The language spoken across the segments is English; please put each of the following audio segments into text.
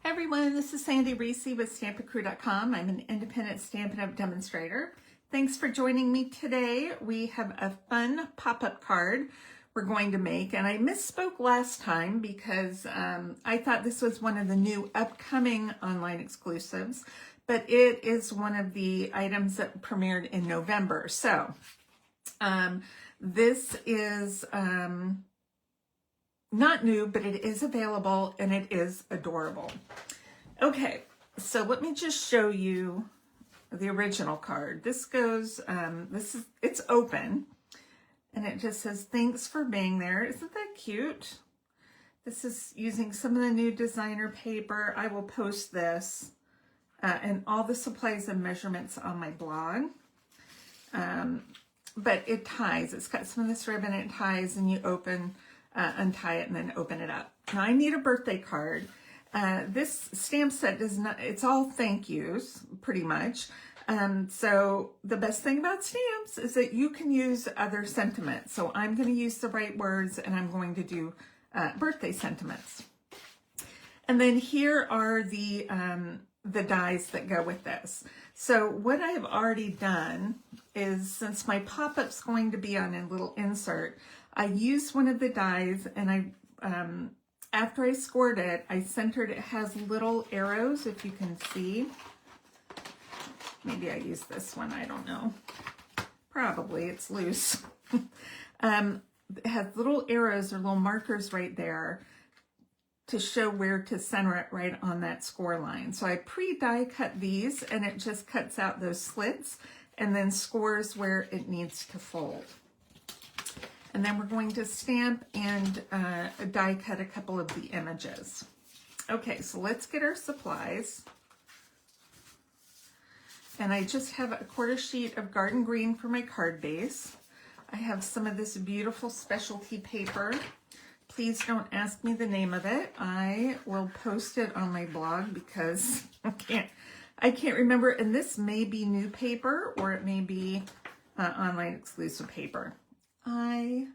Hi everyone, this is Sandy Reese with StampACrew.com. I'm an independent Stampin' Up! Demonstrator. Thanks for joining me today. We have a fun pop-up card we're going to make, and I misspoke last time because I thought this was one of the new upcoming online exclusives, but it is one of the items that premiered in November. So this is not new, but it is available and it is adorable. Okay, so let me just show you the original card. This goes, it's open and it just says, thanks for being there. Isn't that cute? This is using some of the new designer paper. I will post this and all the supplies and measurements on my blog. But it ties, it's got some of this ribbon, it ties, and you untie it and then open it up. Now I need a birthday card. This stamp set does not, it's all thank yous pretty much. So the best thing about stamps is that you can use other sentiments. So I'm going to use the right words and I'm going to do birthday sentiments. And then here are the dies that go with this. So what I've already done is, since my pop-up's going to be on a little insert, I used one of the dies and I, after I scored it, I centered, it has little arrows, if you can see. Maybe I used this one, I don't know. Probably, it's loose. It has little arrows or little markers right there to show where to center it right on that score line. So I pre-die cut these and it just cuts out those slits and then scores where it needs to fold. And then we're going to stamp and die cut a couple of the images. Okay, so let's get our supplies. And I just have a 1/4 sheet of garden green for my card base. I have some of this beautiful specialty paper. Please don't ask me the name of it. I will post it on my blog because I can't remember. And this may be new paper or it may be online exclusive paper. I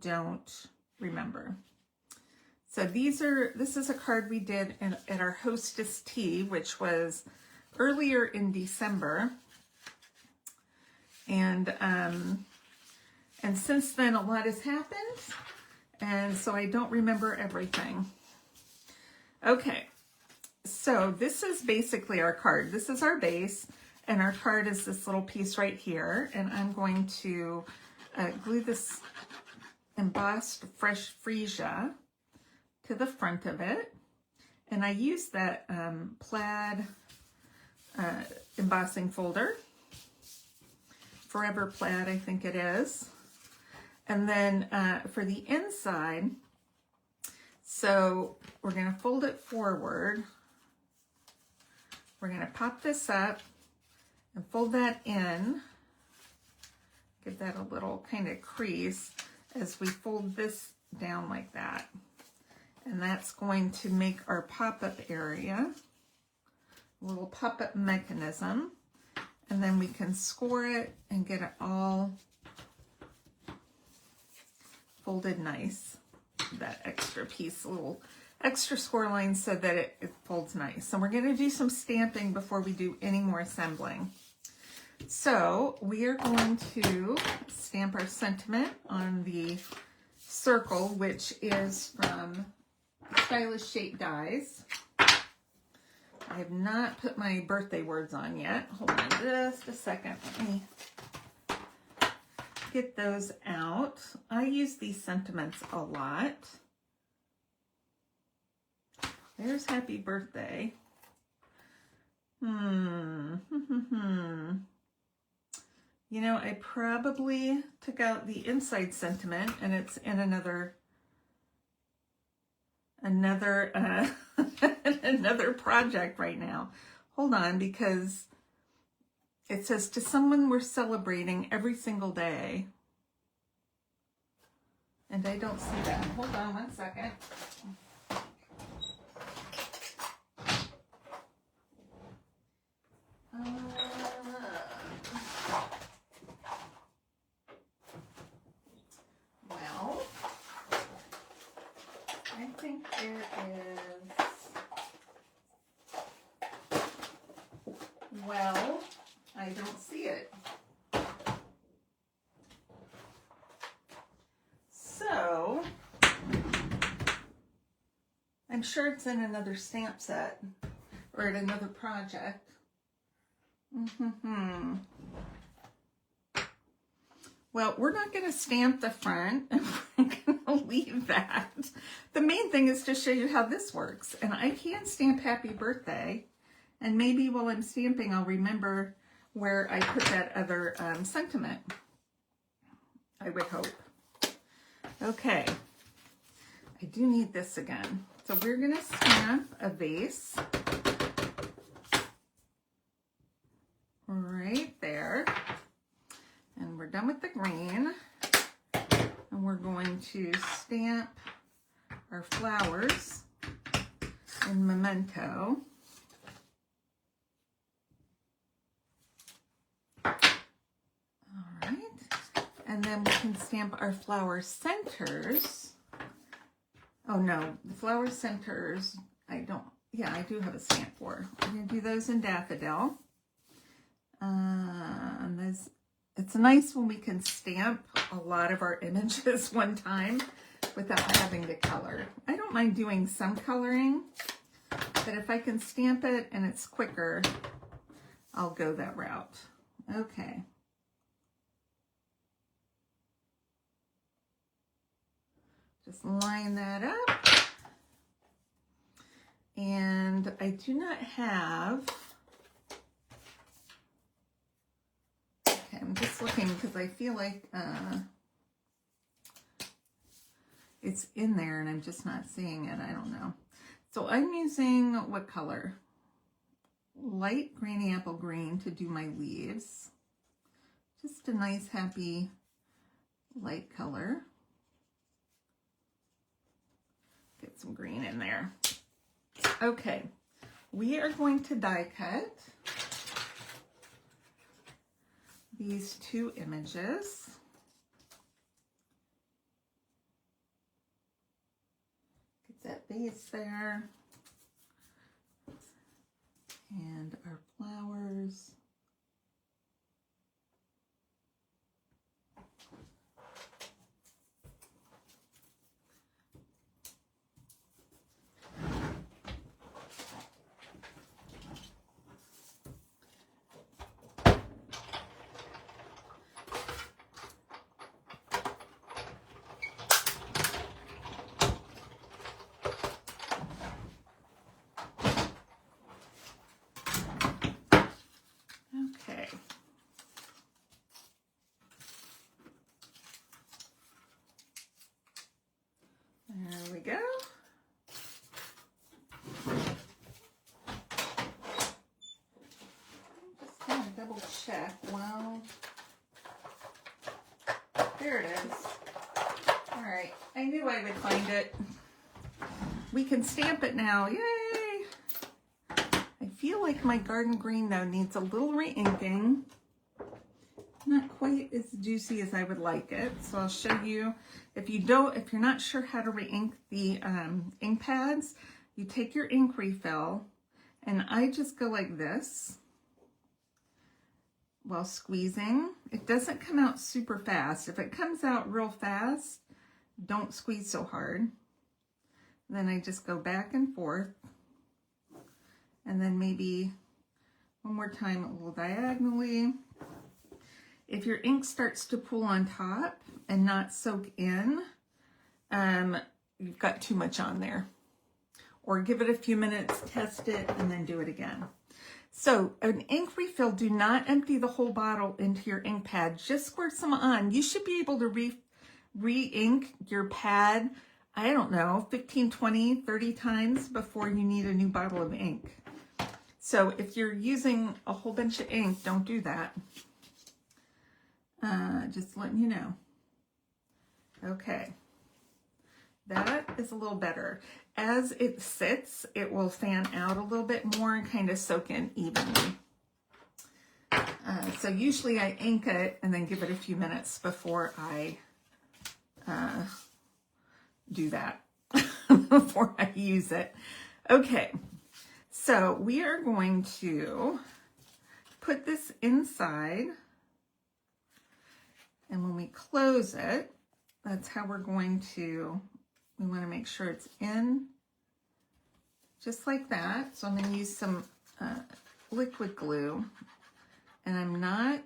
don't remember. So this is a card we did at our Hostess Tea, which was earlier in December. And since then a lot has happened. And so I don't remember everything. Okay, so this is basically our card. This is our base, and our card is this little piece right here. And I'm going to glue this embossed fresh freesia to the front of it. And I use that plaid embossing folder. Forever Plaid, I think it is. And then for the inside, so we're going to fold it forward. We're going to pop this up and fold that in. Give that a little kind of crease as we fold this down like that. And that's going to make our pop-up area, a little pop-up mechanism. And then we can score it and get it all folded nice. That extra piece, a little extra score line so that it folds nice. So we're going to do some stamping before we do any more assembling. So we are going to stamp our sentiment on the circle, which is from Stylish Shape Dies. I have not put my birthday words on yet. Hold on just a second. Let me get those out. I use these sentiments a lot. There's happy birthday. You know, I probably took out the inside sentiment and it's in another another project right now. Hold on, because it says, to someone we're celebrating every single day. And I don't see that. Hold on one second. Well, I think there is Well, I don't see it. So, I'm sure it's in another stamp set or in another project. Well, we're not going to stamp the front, and we're going to leave that. The main thing is to show you how this works. And I can stamp happy birthday, and maybe while I'm stamping, I'll remember where I put that other sentiment. I would hope. Okay, I do need this again. So we're going to stamp a vase right there. And we're done with the green. And we're going to stamp our flowers in Memento. All right. And then we can stamp our flower centers. Oh no, the flower centers, I do have a stamp for. I'm going to do those in Daffodil. It's nice when we can stamp a lot of our images one time without having to color. I don't mind doing some coloring, but if I can stamp it and it's quicker, I'll go that route. Okay. Just line that up. And I do not have... I'm just looking because I feel like it's in there and I'm just not seeing it. I don't know. So I'm using what color? Light granny apple green to do my leaves. Just a nice, happy, light color. Get some green in there. Okay, we are going to die cut these two images. Get that base there. And our flowers. Okay. There we go. Just kind of double check. Well, there it is. All right. I knew I would find it. We can stamp it now. Yay! I feel like my garden green though needs a little re-inking. Not quite as juicy as I would like it. So I'll show you. If you're not sure how to re-ink the ink pads, you take your ink refill, and I just go like this while squeezing. It doesn't come out super fast. If it comes out real fast, don't squeeze so hard. Then I just go back and forth, and then maybe one more time a little diagonally. If your ink starts to pool on top and not soak in, you've got too much on there. Or give it a few minutes, test it, and then do it again. So an ink refill, do not empty the whole bottle into your ink pad. Just squirt some on. You should be able to re-ink your pad, I don't know, 15, 20, 30 times before you need a new bottle of ink. So if you're using a whole bunch of ink, don't do that. Just letting you know. Okay, that is a little better. As it sits, it will fan out a little bit more and kind of soak in evenly. So usually I ink it and then give it a few minutes before I do that, before I use it. Okay, so we are going to put this inside, and when we close it, that's how we're going to, we want to make sure it's in just like that. So I'm going to use some liquid glue, and I'm not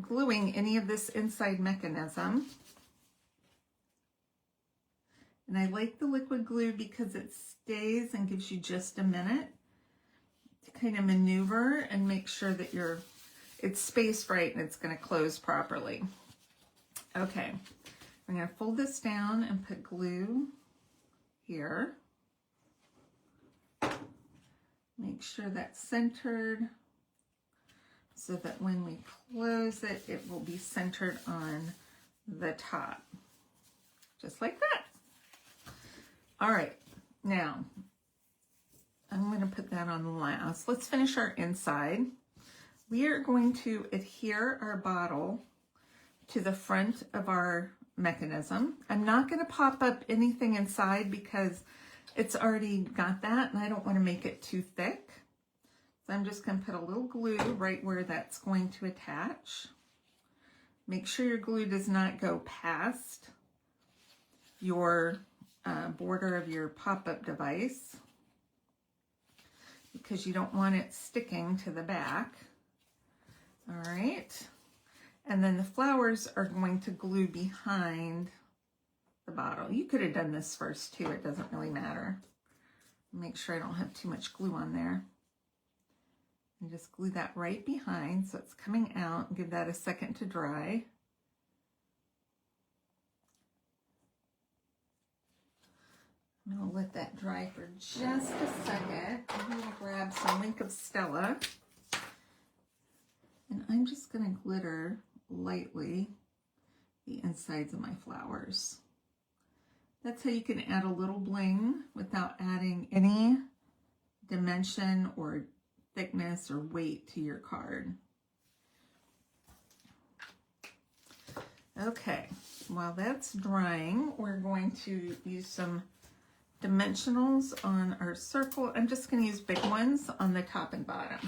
gluing any of this inside mechanism. And I like the liquid glue because it stays and gives you just a minute to kind of maneuver and make sure that it's spaced right and it's going to close properly. Okay, I'm going to fold this down and put glue here. Make sure that's centered so that when we close it, it will be centered on the top, just like that. All right, now I'm going to put that on last. Let's finish our inside. We are going to adhere our bottle to the front of our mechanism. I'm not going to pop up anything inside because it's already got that and I don't want to make it too thick. So I'm just going to put a little glue right where that's going to attach. Make sure your glue does not go past your border of your pop-up device because you don't want it sticking to the back. All right. And then the flowers are going to glue behind the bottle. You could have done this first too. It doesn't really matter. Make sure I don't have too much glue on there. And just glue that right behind so it's coming out. Give that a second to dry. I'm going to let that dry for just a second. I'm going to grab some Link of Stella. And I'm just going to glitter lightly the insides of my flowers. That's how you can add a little bling without adding any dimension or thickness or weight to your card. Okay, while that's drying, we're going to use some dimensionals on our circle. I'm just going to use big ones on the top and bottom.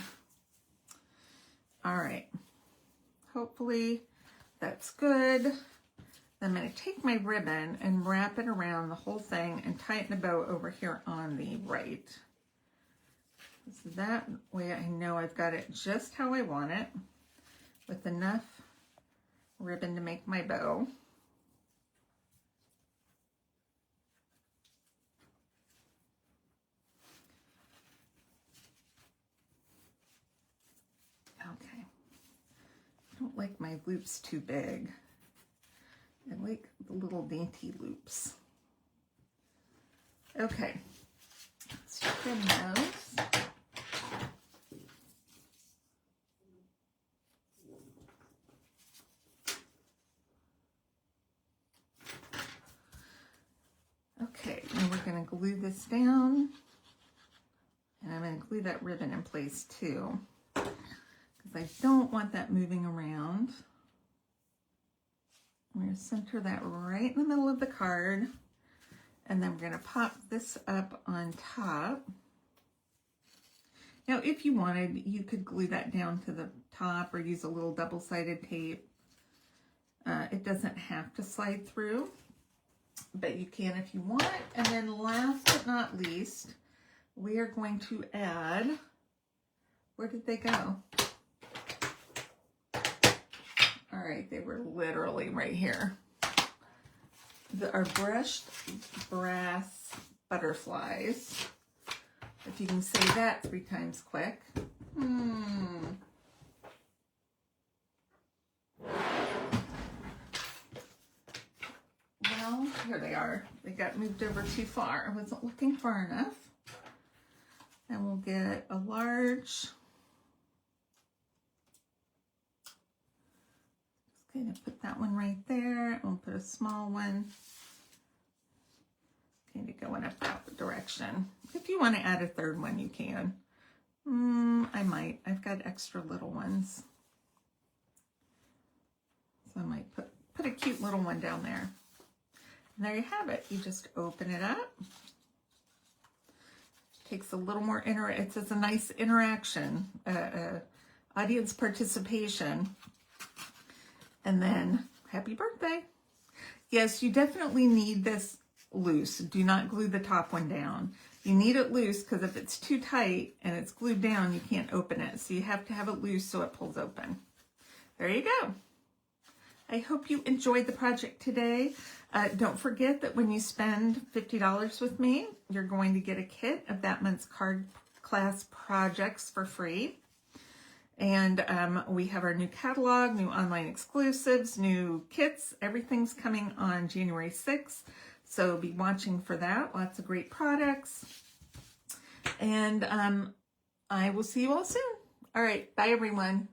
All right, hopefully that's good. I'm going to take my ribbon and wrap it around the whole thing and tighten a bow over here on the right. So that way I know I've got it just how I want it, with enough ribbon to make my bow. Okay. I don't like my loops too big. I like the little dainty loops. Okay, let's trim those. Okay, now we're going to glue this down, and I'm going to glue that ribbon in place too, because I don't want that moving around. I'm going to center that right in the middle of the card, and then we're going to pop this up on top. Now, if you wanted, you could glue that down to the top or use a little double-sided tape. It doesn't have to slide through, but you can if you want. And then last but not least, we are going to add, where did they go? All right, they were literally right here. Our brushed brass butterflies. If you can say that 3 times quick. Well, here they are. They got moved over too far. I wasn't looking far enough. And we'll get a large. Just kind of put that one right there. And we'll put a small one. Kind of going up that direction. If you want to add a third one, you can. I might. I've got extra little ones. So I might put a cute little one down there. And there you have it. You just open it up. Takes a little more, it says a nice interaction, audience participation. And then, happy birthday. Yes, you definitely need this loose. Do not glue the top one down. You need it loose because if it's too tight and it's glued down, you can't open it. So you have to have it loose so it pulls open. There you go. I hope you enjoyed the project today. Don't forget that when you spend $50 with me, you're going to get a kit of that month's card class projects for free. And we have our new catalog, new online exclusives, new kits. Everything's coming on January 6th. So be watching for that. Lots of great products. And I will see you all soon. All right. Bye, everyone.